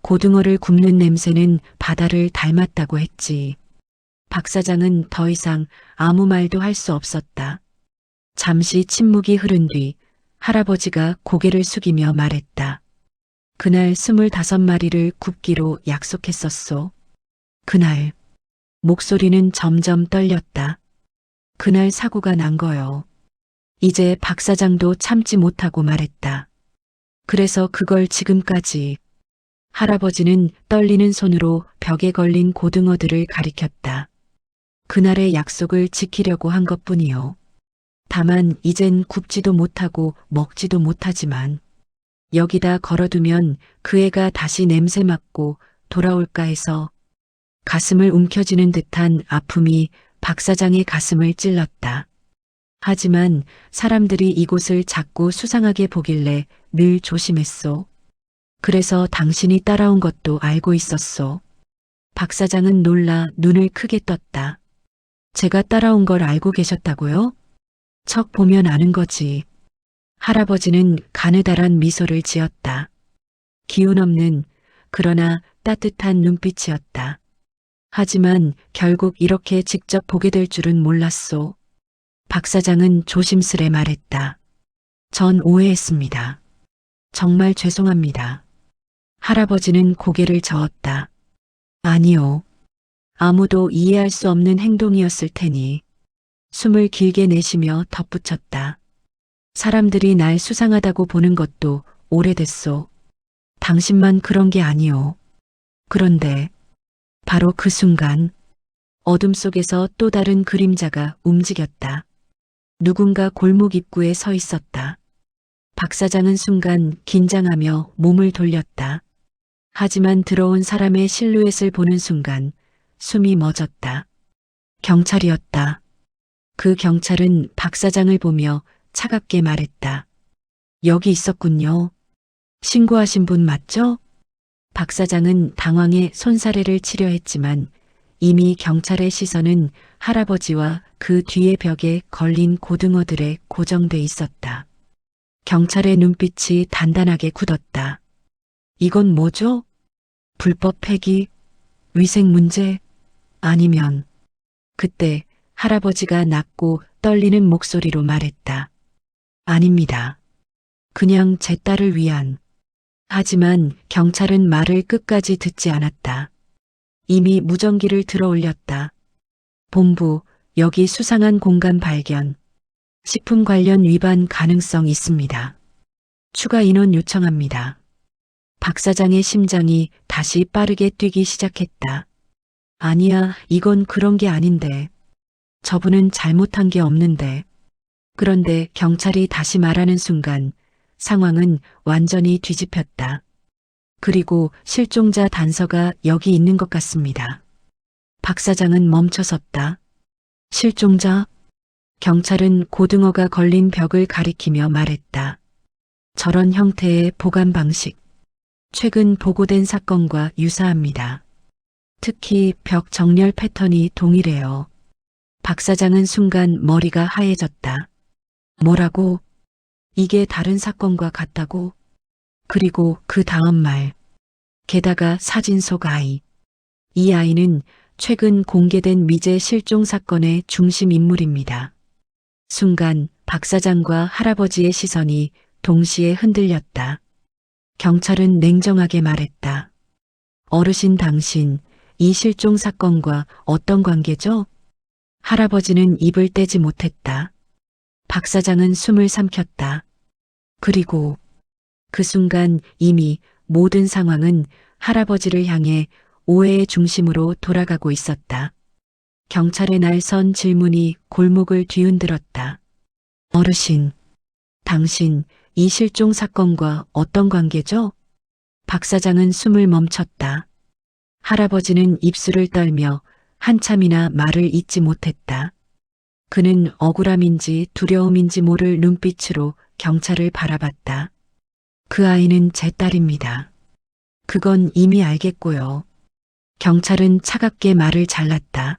고등어를 굽는 냄새는 바다를 닮았다고 했지. 박 사장은 더 이상 아무 말도 할 수 없었다. 잠시 침묵이 흐른 뒤 할아버지가 고개를 숙이며 말했다. 그날 25마리를 굽기로 약속했었소. 그날. 목소리는 점점 떨렸다. 그날 사고가 난 거요. 이제 박 사장도 참지 못하고 말했다. 그래서 그걸 지금까지. 할아버지는 떨리는 손으로 벽에 걸린 고등어들을 가리켰다. 그날의 약속을 지키려고 한 것뿐이요. 다만 이젠 굽지도 못하고 먹지도 못하지만 여기다 걸어두면 그 애가 다시 냄새 맡고 돌아올까 해서. 가슴을 움켜쥐는 듯한 아픔이 박 사장의 가슴을 찔렀다. 하지만 사람들이 이곳을 자꾸 수상하게 보길래 늘 조심했소. 그래서 당신이 따라온 것도 알고 있었소. 박 사장은 놀라 눈을 크게 떴다. 제가 따라온 걸 알고 계셨다고요? 척 보면 아는 거지. 할아버지는 가느다란 미소를 지었다. 기운 없는 그러나 따뜻한 눈빛이었다. 하지만 결국 이렇게 직접 보게 될 줄은 몰랐소. 박 사장은 조심스레 말했다. 전 오해했습니다. 정말 죄송합니다. 할아버지는 고개를 저었다. 아니요. 아무도 이해할 수 없는 행동이었을 테니. 숨을 길게 내쉬며 덧붙였다. 사람들이 날 수상하다고 보는 것도 오래됐소. 당신만 그런 게 아니오. 그런데 바로 그 순간 어둠 속에서 또 다른 그림자가 움직였다. 누군가 골목 입구에 서 있었다. 박 사장은 순간 긴장하며 몸을 돌렸다. 하지만 들어온 사람의 실루엣을 보는 순간 숨이 멎었다. 경찰이었다. 그 경찰은 박 사장을 보며 차갑게 말했다. 여기 있었군요. 신고하신 분 맞죠? 박 사장은 당황해 손사래를 치려 했지만 이미 경찰의 시선은 할아버지와 그 뒤의 벽에 걸린 고등어들에 고정돼 있었다. 경찰의 눈빛이 단단하게 굳었다. 이건 뭐죠? 불법 폐기? 위생 문제? 아니면 그때 할아버지가 낮고 떨리는 목소리로 말했다. 아닙니다. 그냥 제 딸을 위한. 하지만 경찰은 말을 끝까지 듣지 않았다. 이미 무전기를 들어 올렸다. 본부, 여기 수상한 공간 발견. 식품 관련 위반 가능성 있습니다. 추가 인원 요청합니다. 박 사장의 심장이 다시 빠르게 뛰기 시작했다. 아니야, 이건 그런 게 아닌데. 저분은 잘못한 게 없는데. 그런데 경찰이 다시 말하는 순간 상황은 완전히 뒤집혔다. 그리고 실종자 단서가 여기 있는 것 같습니다. 박 사장은 멈춰섰다. 실종자? 경찰은 고등어가 걸린 벽을 가리키며 말했다. 저런 형태의 보관 방식. 최근 보고된 사건과 유사합니다. 특히 벽 정렬 패턴이 동일해요. 박 사장은 순간 머리가 하얘졌다. 뭐라고? 이게 다른 사건과 같다고? 그리고 그 다음 말. 게다가 사진 속 아이. 이 아이는 최근 공개된 미제 실종 사건의 중심 인물입니다. 순간 박 사장과 할아버지의 시선이 동시에 흔들렸다. 경찰은 냉정하게 말했다. 어르신 당신, 이 실종 사건과 어떤 관계죠? 할아버지는 입을 떼지 못했다. 박 사장은 숨을 삼켰다. 그리고 그 순간 이미 모든 상황은 할아버지를 향해 오해의 중심으로 돌아가고 있었다. 경찰의 날선 질문이 골목을 뒤흔들었다. 어르신, 당신 이 실종 사건과 어떤 관계죠? 박 사장은 숨을 멈췄다. 할아버지는 입술을 떨며 한참이나 말을 잇지 못했다. 그는 억울함인지 두려움인지 모를 눈빛으로 경찰을 바라봤다. 그 아이는 제 딸입니다. 그건 이미 알겠고요. 경찰은 차갑게 말을 잘랐다.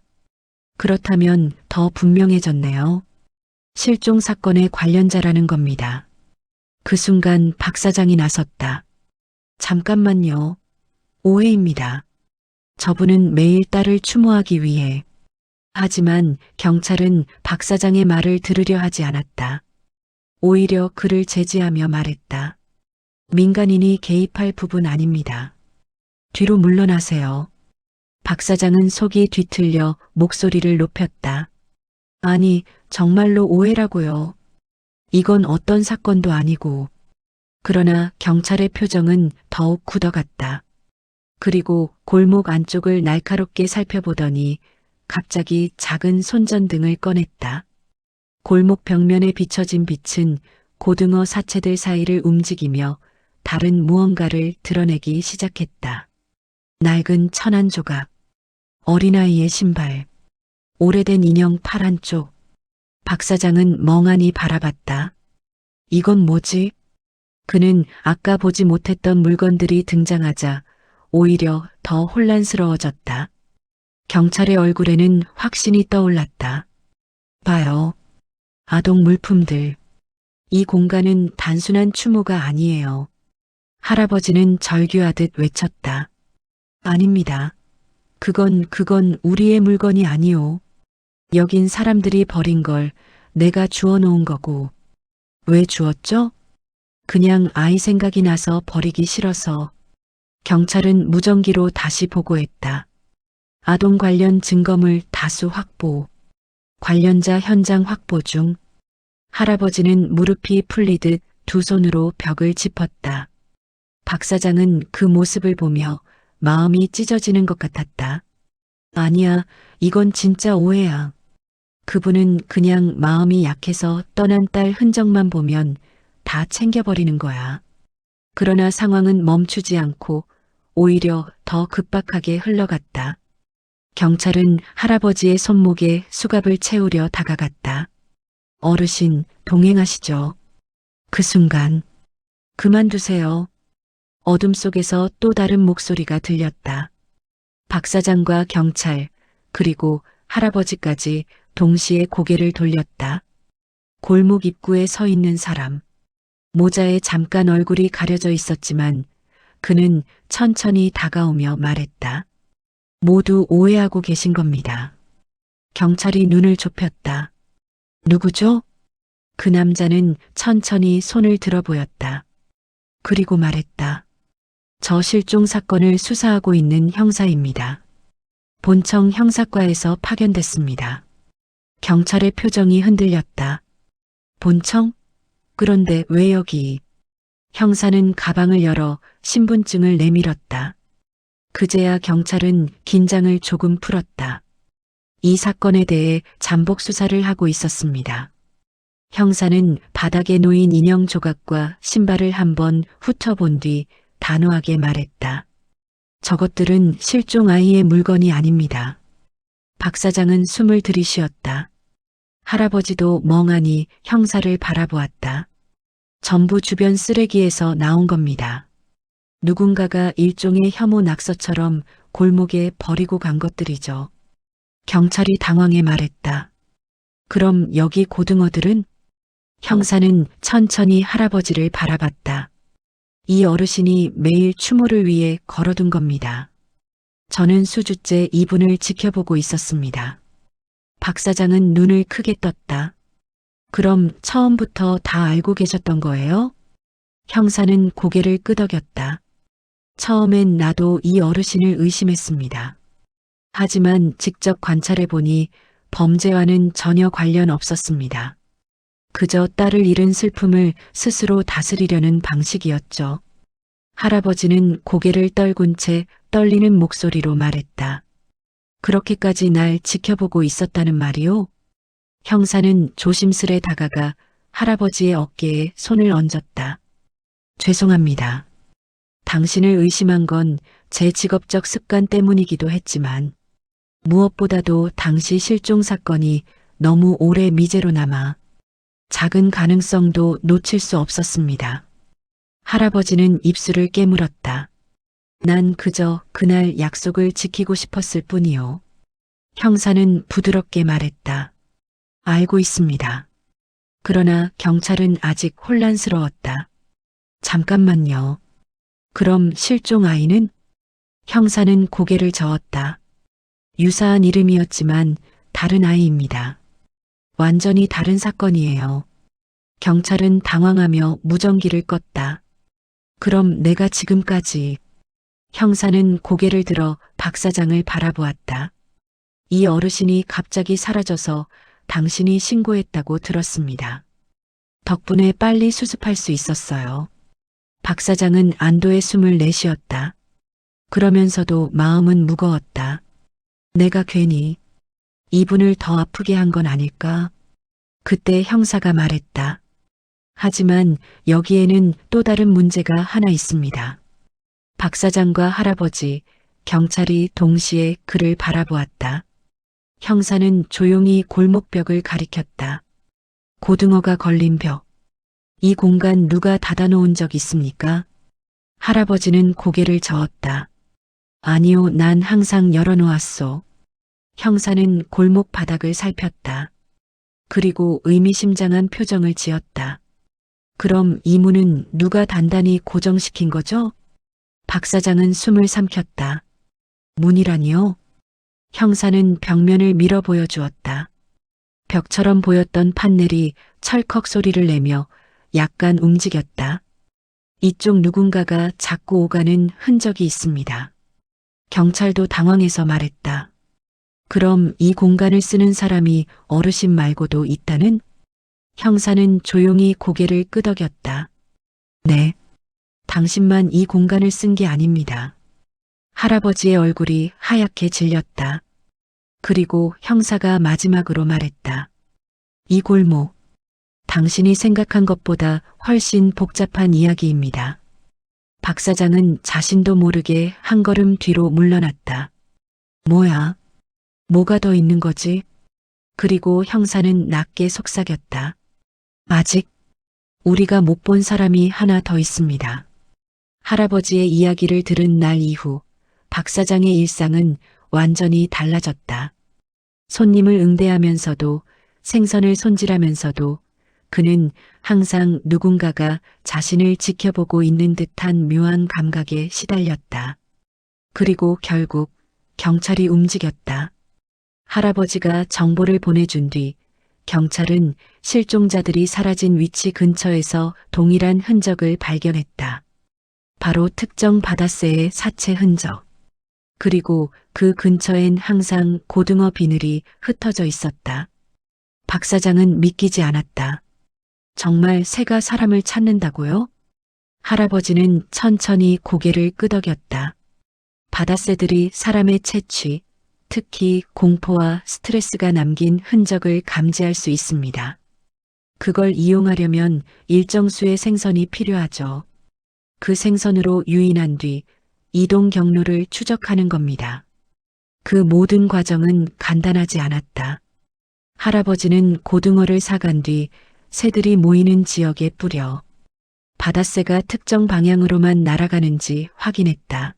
그렇다면 더 분명해졌네요. 실종 사건의 관련자라는 겁니다. 그 순간 박 사장이 나섰다. 잠깐만요. 오해입니다. 저분은 매일 딸을 추모하기 위해. 하지만 경찰은 박 사장의 말을 들으려 하지 않았다. 오히려 그를 제지하며 말했다. 민간인이 개입할 부분 아닙니다. 뒤로 물러나세요. 박 사장은 속이 뒤틀려 목소리를 높였다. 아니, 정말로 오해라고요. 이건 어떤 사건도 아니고. 그러나 경찰의 표정은 더욱 굳어갔다. 그리고 골목 안쪽을 날카롭게 살펴보더니 갑자기 작은 손전등을 꺼냈다. 골목 벽면에 비춰진 빛은 고등어 사체들 사이를 움직이며 다른 무언가를 드러내기 시작했다. 낡은 천 한 조각, 어린아이의 신발, 오래된 인형 팔 한쪽, 박 사장은 멍하니 바라봤다. 이건 뭐지? 그는 아까 보지 못했던 물건들이 등장하자 오히려 더 혼란스러워졌다. 경찰의 얼굴에는 확신이 떠올랐다. 봐요. 아동 물품들. 이 공간은 단순한 추모가 아니에요. 할아버지는 절규하듯 외쳤다. 아닙니다. 그건 우리의 물건이 아니오. 여긴 사람들이 버린 걸 내가 주워 놓은 거고. 왜 주웠죠? 그냥 아이 생각이 나서 버리기 싫어서. 경찰은 무전기로 다시 보고했다. 아동 관련 증거물 다수 확보. 관련자 현장 확보 중. 할아버지는 무릎이 풀리듯 두 손으로 벽을 짚었다. 박 사장은 그 모습을 보며 마음이 찢어지는 것 같았다. 아니야, 이건 진짜 오해야. 그분은 그냥 마음이 약해서 떠난 딸 흔적만 보면 다 챙겨버리는 거야. 그러나 상황은 멈추지 않고 오히려 더 급박하게 흘러갔다. 경찰은 할아버지의 손목에 수갑을 채우려 다가갔다. 어르신, 동행하시죠. 그 순간, 그만두세요. 어둠 속에서 또 다른 목소리가 들렸다. 박 사장과 경찰, 그리고 할아버지까지 동시에 고개를 돌렸다. 골목 입구에 서 있는 사람. 모자에 잠깐 얼굴이 가려져 있었지만 그는 천천히 다가오며 말했다. 모두 오해하고 계신 겁니다. 경찰이 눈을 좁혔다. 누구죠? 그 남자는 천천히 손을 들어 보였다. 그리고 말했다. 저 실종 사건을 수사하고 있는 형사입니다. 본청 형사과에서 파견됐습니다. 경찰의 표정이 흔들렸다. 본청? 그런데 왜 여기? 형사는 가방을 열어 신분증을 내밀었다. 그제야 경찰은 긴장을 조금 풀었다. 이 사건에 대해 잠복 수사를 하고 있었습니다. 형사는 바닥에 놓인 인형 조각과 신발을 한번 훑어본 뒤 단호하게 말했다. 저것들은 실종 아이의 물건이 아닙니다. 박 사장은 숨을 들이쉬었다. 할아버지도 멍하니 형사를 바라보았다. 전부 주변 쓰레기에서 나온 겁니다. 누군가가 일종의 혐오 낙서처럼 골목에 버리고 간 것들이죠. 경찰이 당황해 말했다. 그럼 여기 고등어들은? 형사는 천천히 할아버지를 바라봤다. 이 어르신이 매일 추모를 위해 걸어둔 겁니다. 저는 수주째 이분을 지켜보고 있었습니다. 박 사장은 눈을 크게 떴다. 그럼 처음부터 다 알고 계셨던 거예요? 형사는 고개를 끄덕였다. 처음엔 나도 이 어르신을 의심했습니다. 하지만 직접 관찰해보니 범죄와는 전혀 관련 없었습니다. 그저 딸을 잃은 슬픔을 스스로 다스리려는 방식이었죠. 할아버지는 고개를 떨군 채 떨리는 목소리로 말했다. 그렇게까지 날 지켜보고 있었다는 말이오? 형사는 조심스레 다가가 할아버지의 어깨에 손을 얹었다. 죄송합니다. 당신을 의심한 건 제 직업적 습관 때문이기도 했지만 무엇보다도 당시 실종 사건이 너무 오래 미제로 남아 작은 가능성도 놓칠 수 없었습니다. 할아버지는 입술을 깨물었다. 난 그저 그날 약속을 지키고 싶었을 뿐이요. 형사는 부드럽게 말했다. 알고 있습니다. 그러나 경찰은 아직 혼란스러웠다. 잠깐만요. 그럼 실종 아이는? 형사는 고개를 저었다. 유사한 이름이었지만 다른 아이입니다. 완전히 다른 사건이에요. 경찰은 당황하며 무전기를 껐다. 그럼 내가 지금까지. 형사는 고개를 들어 박 사장을 바라보았다. 이 어르신이 갑자기 사라져서 당신이 신고했다고 들었습니다. 덕분에 빨리 수습할 수 있었어요. 박 사장은 안도의 숨을 내쉬었다. 그러면서도 마음은 무거웠다. 내가 괜히 이분을 더 아프게 한 건 아닐까? 그때 형사가 말했다. 하지만 여기에는 또 다른 문제가 하나 있습니다. 박 사장과 할아버지, 경찰이 동시에 그를 바라보았다. 형사는 조용히 골목벽을 가리켰다. 고등어가 걸린 벽. 이 공간 누가 닫아놓은 적 있습니까? 할아버지는 고개를 저었다. 아니요, 난 항상 열어놓았소. 형사는 골목 바닥을 살폈다. 그리고 의미심장한 표정을 지었다. 그럼 이 문은 누가 단단히 고정시킨 거죠? 박 사장은 숨을 삼켰다. 문이라니요? 형사는 벽면을 밀어 보여주었다. 벽처럼 보였던 판넬이 철컥 소리를 내며 약간 움직였다. 이쪽 누군가가 자꾸 오가는 흔적이 있습니다. 경찰도 당황해서 말했다. 그럼 이 공간을 쓰는 사람이 어르신 말고도 있다는? 형사는 조용히 고개를 끄덕였다. 네. 당신만 이 공간을 쓴 게 아닙니다. 할아버지의 얼굴이 하얗게 질렸다. 그리고 형사가 마지막으로 말했다. 이 골목, 당신이 생각한 것보다 훨씬 복잡한 이야기입니다. 박 사장은 자신도 모르게 한 걸음 뒤로 물러났다. 뭐야? 뭐가 더 있는 거지? 그리고 형사는 낮게 속삭였다. 아직 우리가 못 본 사람이 하나 더 있습니다. 할아버지의 이야기를 들은 날 이후 박 사장의 일상은 완전히 달라졌다. 손님을 응대하면서도 생선을 손질하면서도 그는 항상 누군가가 자신을 지켜보고 있는 듯한 묘한 감각에 시달렸다. 그리고 결국 경찰이 움직였다. 할아버지가 정보를 보내준 뒤 경찰은 실종자들이 사라진 위치 근처에서 동일한 흔적을 발견했다. 바로 특정 바닷새의 사체 흔적. 그리고 그 근처엔 항상 고등어 비늘이 흩어져 있었다. 박 사장은 믿기지 않았다. 정말 새가 사람을 찾는다고요? 할아버지는 천천히 고개를 끄덕였다. 바닷새들이 사람의 채취, 특히 공포와 스트레스가 남긴 흔적을 감지할 수 있습니다. 그걸 이용하려면 일정 수의 생선이 필요하죠. 그 생선으로 유인한 뒤 이동 경로를 추적하는 겁니다. 그 모든 과정은 간단하지 않았다. 할아버지는 고등어를 사간 뒤 새들이 모이는 지역에 뿌려 바닷새가 특정 방향으로만 날아가는지 확인했다.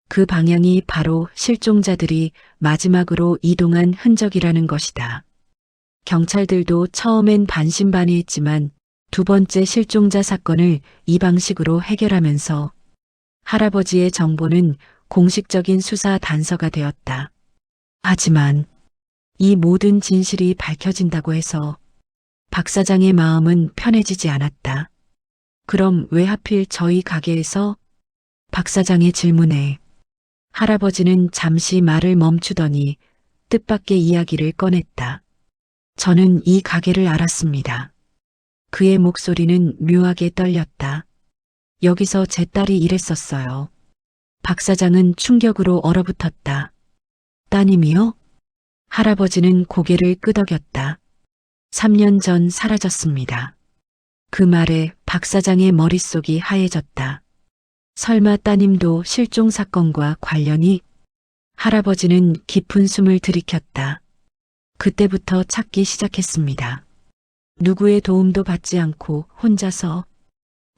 그 방향이 바로 실종자들이 마지막으로 이동한 흔적이라는 것이다. 경찰들도 처음엔 반신반의했지만 두 번째 실종자 사건을 이 방식으로 해결하면서 할아버지의 정보는 공식적인 수사 단서가 되었다. 하지만 이 모든 진실이 밝혀진다고 해서 박 사장의 마음은 편해지지 않았다. 그럼 왜 하필 저희 가게에서? 박 사장의 질문에 할아버지는 잠시 말을 멈추더니 뜻밖의 이야기를 꺼냈다. 저는 이 가게를 알았습니다. 그의 목소리는 묘하게 떨렸다. 여기서 제 딸이 일했었어요. 박 사장은 충격으로 얼어붙었다. 따님이요? 할아버지는 고개를 끄덕였다. 3년 전 사라졌습니다. 그 말에 박 사장의 머릿속이 하얘졌다. 설마 따님도 실종 사건과 관련이? 할아버지는 깊은 숨을 들이켰다. 그때부터 찾기 시작했습니다. 누구의 도움도 받지 않고 혼자서.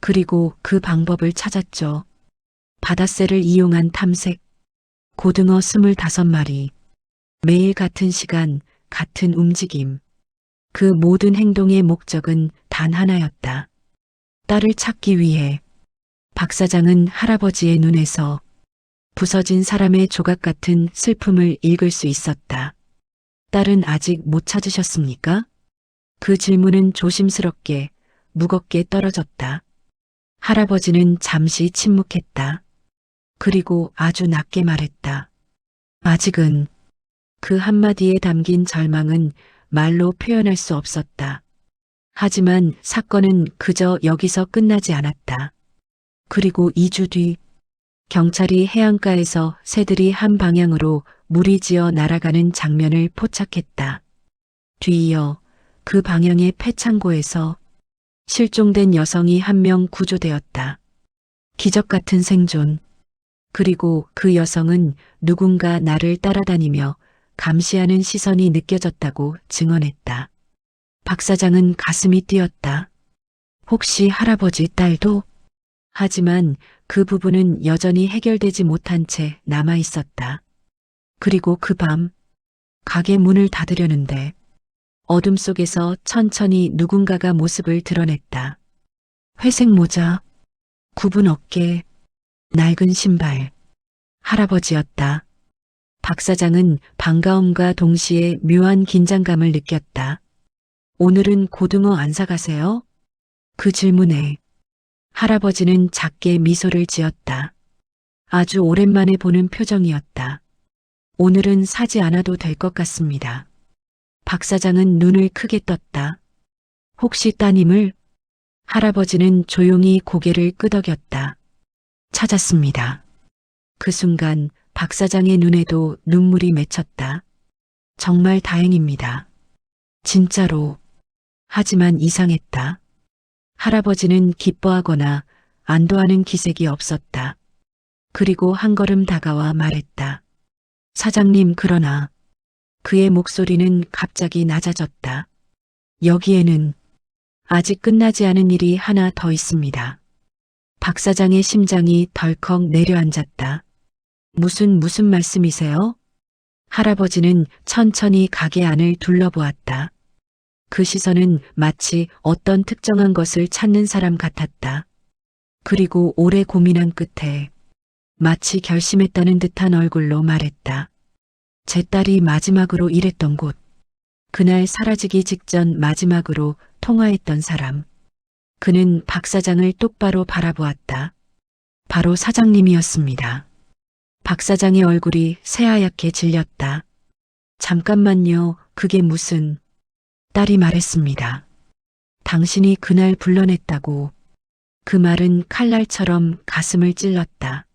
그리고 그 방법을 찾았죠. 바닷새를 이용한 탐색. 고등어 25마리. 매일 같은 시간, 같은 움직임. 그 모든 행동의 목적은 단 하나였다. 딸을 찾기 위해. 박 사장은 할아버지의 눈에서 부서진 사람의 조각 같은 슬픔을 읽을 수 있었다. 딸은 아직 못 찾으셨습니까? 그 질문은 조심스럽게, 무겁게 떨어졌다. 할아버지는 잠시 침묵했다. 그리고 아주 낮게 말했다. 아직은. 그 한마디에 담긴 절망은 말로 표현할 수 없었다. 하지만 사건은 그저 여기서 끝나지 않았다. 그리고 2주 뒤 경찰이 해안가에서 새들이 한 방향으로 무리지어 날아가는 장면을 포착했다. 뒤이어 그 방향의 폐창고에서 실종된 여성이 한 명 구조되었다. 기적 같은 생존. 그리고 그 여성은 누군가 나를 따라다니며 감시하는 시선이 느껴졌다고 증언했다. 박 사장은 가슴이 뛰었다. 혹시 할아버지 딸도? 하지만 그 부분은 여전히 해결되지 못한 채 남아 있었다. 그리고 그 밤, 가게 문을 닫으려는데 어둠 속에서 천천히 누군가가 모습을 드러냈다. 회색 모자, 굽은 어깨, 낡은 신발. 할아버지였다. 박 사장은 반가움과 동시에 묘한 긴장감을 느꼈다. 오늘은 고등어 안 사가세요? 그 질문에 할아버지는 작게 미소를 지었다. 아주 오랜만에 보는 표정이었다. 오늘은 사지 않아도 될 것 같습니다. 박 사장은 눈을 크게 떴다. 혹시 따님을? 할아버지는 조용히 고개를 끄덕였다. 찾았습니다. 그 순간 박 사장의 눈에도 눈물이 맺혔다. 정말 다행입니다. 진짜로. 하지만 이상했다. 할아버지는 기뻐하거나 안도하는 기색이 없었다. 그리고 한 걸음 다가와 말했다. 사장님, 그러나 그의 목소리는 갑자기 낮아졌다. 여기에는 아직 끝나지 않은 일이 하나 더 있습니다. 박 사장의 심장이 덜컥 내려앉았다. 무슨 말씀이세요? 할아버지는 천천히 가게 안을 둘러보았다. 그 시선은 마치 어떤 특정한 것을 찾는 사람 같았다. 그리고 오래 고민한 끝에 마치 결심했다는 듯한 얼굴로 말했다. 제 딸이 마지막으로 일했던 곳. 그날 사라지기 직전 마지막으로 통화했던 사람. 그는 박 사장을 똑바로 바라보았다. 바로 사장님이었습니다. 박 사장의 얼굴이 새하얗게 질렸다. 잠깐만요, 그게 무슨... 딸이 말했습니다. 당신이 그날 불러냈다고. 그 말은 칼날처럼 가슴을 찔렀다.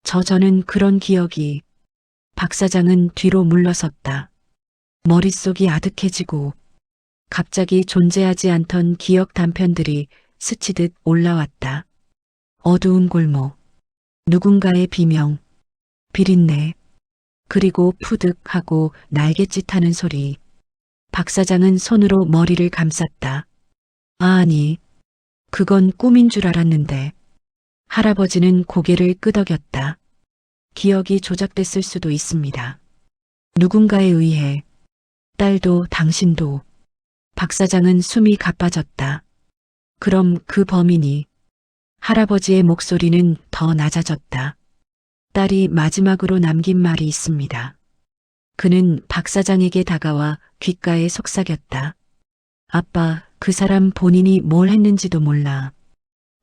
저는 그런 기억이... 박 사장은 뒤로 물러섰다. 머릿속이 아득해지고 갑자기 존재하지 않던 기억 단편들이 스치듯 올라왔다. 어두운 골목, 누군가의 비명, 비린내, 그리고 푸득하고 날갯짓하는 소리. 박 사장은 손으로 머리를 감쌌다. 아니, 그건 꿈인 줄 알았는데. 할아버지는 고개를 끄덕였다. 기억이 조작됐을 수도 있습니다. 누군가에 의해. 딸도 당신도. 박 사장은 숨이 가빠졌다. 그럼 그 범인이... 할아버지의 목소리는 더 낮아졌다. 딸이 마지막으로 남긴 말이 있습니다. 그는 박 사장에게 다가와 귓가에 속삭였다. 아빠, 그 사람 본인이 뭘 했는지도 몰라.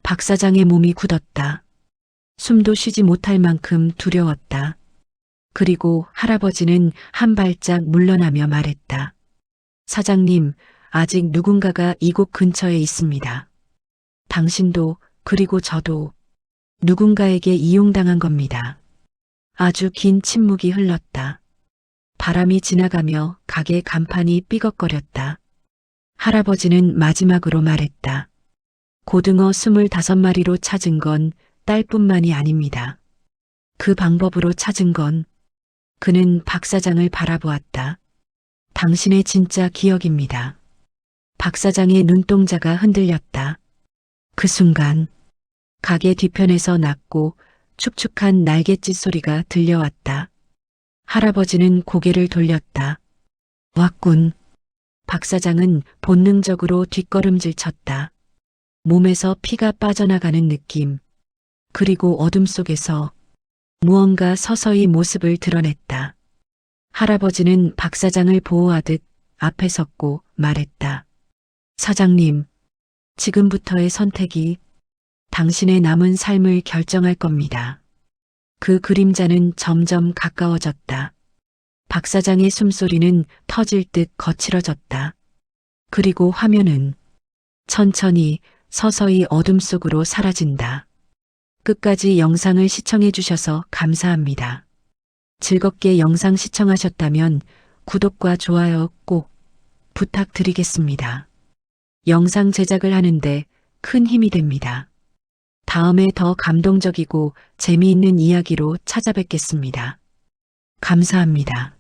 박 사장의 몸이 굳었다. 숨도 쉬지 못할 만큼 두려웠다. 그리고 할아버지는 한 발짝 물러나며 말했다. 사장님, 아직 누군가가 이곳 근처에 있습니다. 당신도, 그리고 저도 누군가에게 이용당한 겁니다. 아주 긴 침묵이 흘렀다. 바람이 지나가며 가게 간판이 삐걱거렸다. 할아버지는 마지막으로 말했다. 고등어 25마리로 찾은 건 딸뿐만이 아닙니다. 그 방법으로 찾은 건... 그는 박 사장을 바라보았다. 당신의 진짜 기억입니다. 박 사장의 눈동자가 흔들렸다. 그 순간 가게 뒤편에서 낮고 축축한 날갯짓 소리가 들려왔다. 할아버지는 고개를 돌렸다. 왔군. 박 사장은 본능적으로 뒷걸음질 쳤다. 몸에서 피가 빠져나가는 느낌. 그리고 어둠 속에서 무언가 서서히 모습을 드러냈다. 할아버지는 박 사장을 보호하듯 앞에 섰고 말했다. 사장님, 지금부터의 선택이 당신의 남은 삶을 결정할 겁니다. 그 그림자는 점점 가까워졌다. 박 사장의 숨소리는 터질 듯 거칠어졌다. 그리고 화면은 천천히 서서히 어둠 속으로 사라진다. 끝까지 영상을 시청해 주셔서 감사합니다. 즐겁게 영상 시청하셨다면 구독과 좋아요 꼭 부탁드리겠습니다. 영상 제작을 하는데 큰 힘이 됩니다. 다음에 더 감동적이고 재미있는 이야기로 찾아뵙겠습니다. 감사합니다.